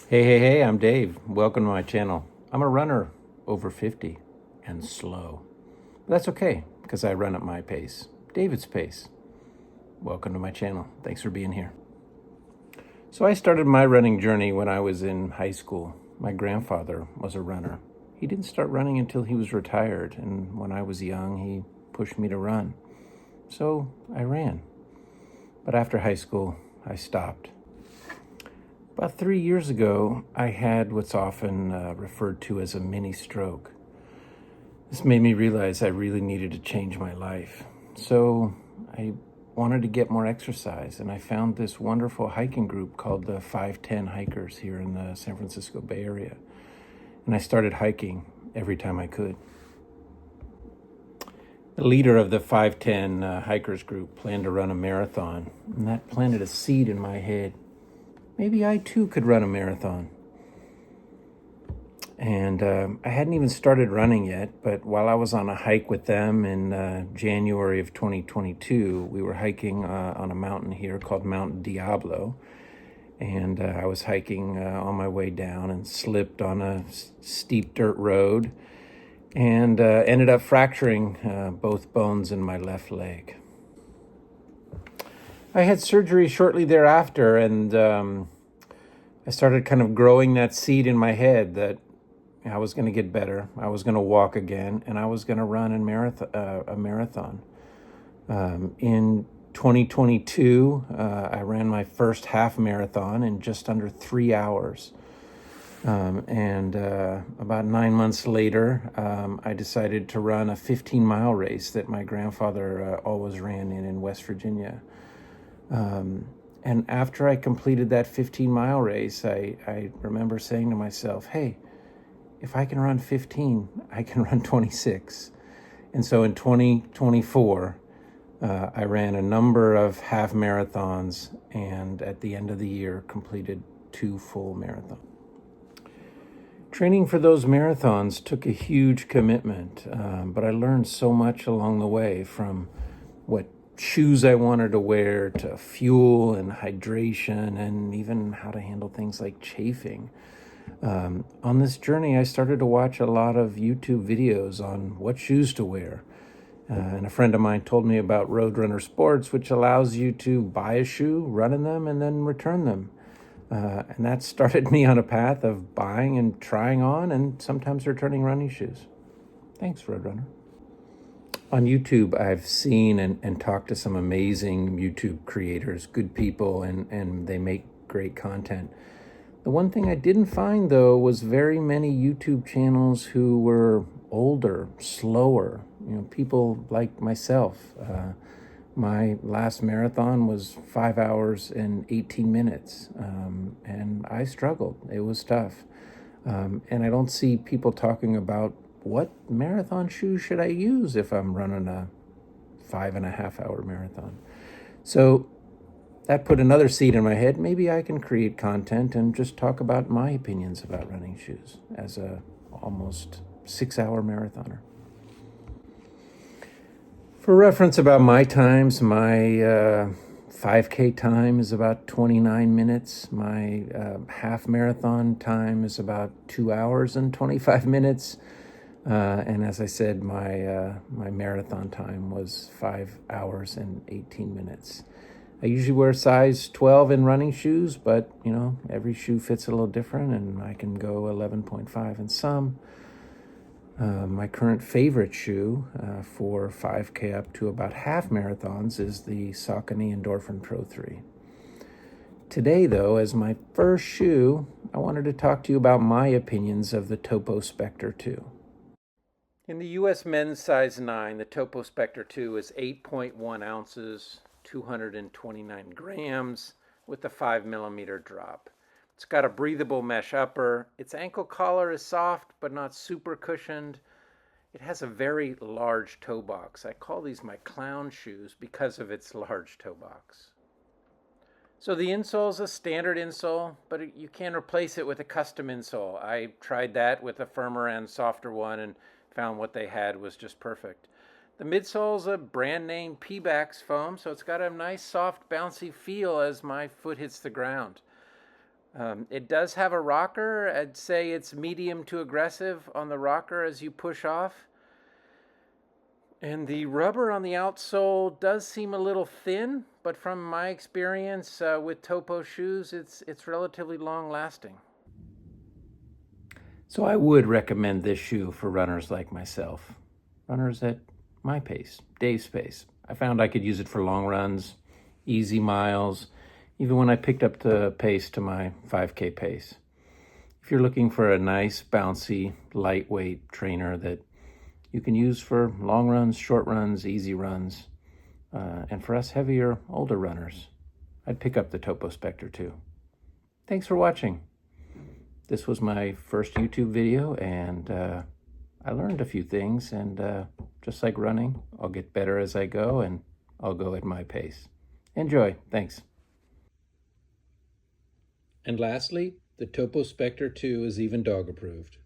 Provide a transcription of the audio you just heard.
Hey, I'm Dave. Welcome to my channel. I'm a runner over 50 and slow. But that's okay because I run at my pace, David's pace. Welcome to my channel. Thanks for being here. So I started my running journey when I was in high school. My grandfather was a runner. He didn't start running until he was retired, and when I was young, he pushed me to run. So I ran. But after high school, I stopped. About 3 years ago, I had what's often referred to as a mini stroke. This made me realize I really needed to change my life. So I wanted to get more exercise, and I found this wonderful hiking group called the 510 Hikers here in the San Francisco Bay Area. And I started hiking every time I could. The leader of the 510 Hikers group planned to run a marathon, and that planted a seed in my head. Maybe I too could run a marathon. And I hadn't even started running yet, but while I was on a hike with them in January of 2022, we were hiking on a mountain here called Mount Diablo. And I was hiking on my way down and slipped on a steep dirt road and ended up fracturing both bones in my left leg. I had surgery shortly thereafter, and I started kind of growing that seed in my head that I was going to get better. I was going to walk again, and I was going to run a marathon. In 2022, I ran my first half marathon in just under 3 hours. And about 9 months later, I decided to run a 15-mile race that my grandfather always ran in West Virginia. And after I completed that 15-mile race, I remember saying to myself, hey, if I can run 15, I can run 26. And so in 2024, I ran a number of half marathons, and at the end of the year, completed 2 full marathons. Training for those marathons took a huge commitment, but I learned so much along the way, from what shoes I wanted to wear to fuel and hydration, and even how to handle things like chafing. On this journey, I started to watch a lot of YouTube videos on what shoes to wear. And a friend of mine told me about Roadrunner Sports, which allows you to buy a shoe, run in them, and then return them. And that started me on a path of buying and trying on and sometimes returning running shoes. Thanks, Roadrunner. On YouTube, I've seen and talked to some amazing YouTube creators, good people, and they make great content. The one thing I didn't find, though, was very many YouTube channels who were older, slower, people like myself. My last marathon was 5 hours and 18 minutes, and I struggled. It was tough. And I don't see people talking about what marathon shoes should I use if I'm running a 5.5 hour marathon. So that put another seed in my head. Maybe I can create content and just talk about my opinions about running shoes as a almost 6 hour marathoner. For reference about my times, my 5K time is about 29 minutes. My half marathon time is about 2 hours and 25 minutes. And as I said, my marathon time was 5 hours and 18 minutes. I usually wear size 12 in running shoes, but every shoe fits a little different, and I can go 11.5 in some. My current favorite shoe for 5K up to about half marathons is the Saucony Endorphin Pro 3. Today, though, as my first shoe, I wanted to talk to you about my opinions of the Topo Specter 2. In the U.S. men's size 9, the Topo Specter 2 is 8.1 ounces, 229 grams, with a 5mm drop. It's got a breathable mesh upper. Its ankle collar is soft but not super cushioned. It has a very large toe box. I call these my clown shoes because of its large toe box. So the insole is a standard insole, but you can replace it with a custom insole. I tried that with a firmer and softer one and found what they had was just perfect. The midsole is a brand name Pebax foam, so it's got a nice soft bouncy feel as my foot hits the ground. It does have a rocker. I'd say it's medium to aggressive on the rocker as you push off. And the rubber on the outsole does seem a little thin, but from my experience with Topo shoes, it's relatively long lasting. So I would recommend this shoe for runners like myself, runners at my pace, Dave's pace. I found I could use it for long runs, easy miles, even when I picked up the pace to my 5K pace. If you're looking for a nice, bouncy, lightweight trainer that you can use for long runs, short runs, easy runs, and for us heavier, older runners, I'd pick up the Topo Specter too. Thanks for watching. This was my first YouTube video, and I learned a few things, and just like running, I'll get better as I go, and I'll go at my pace. Enjoy. Thanks. And lastly, the Topo Specter 2 is even dog approved.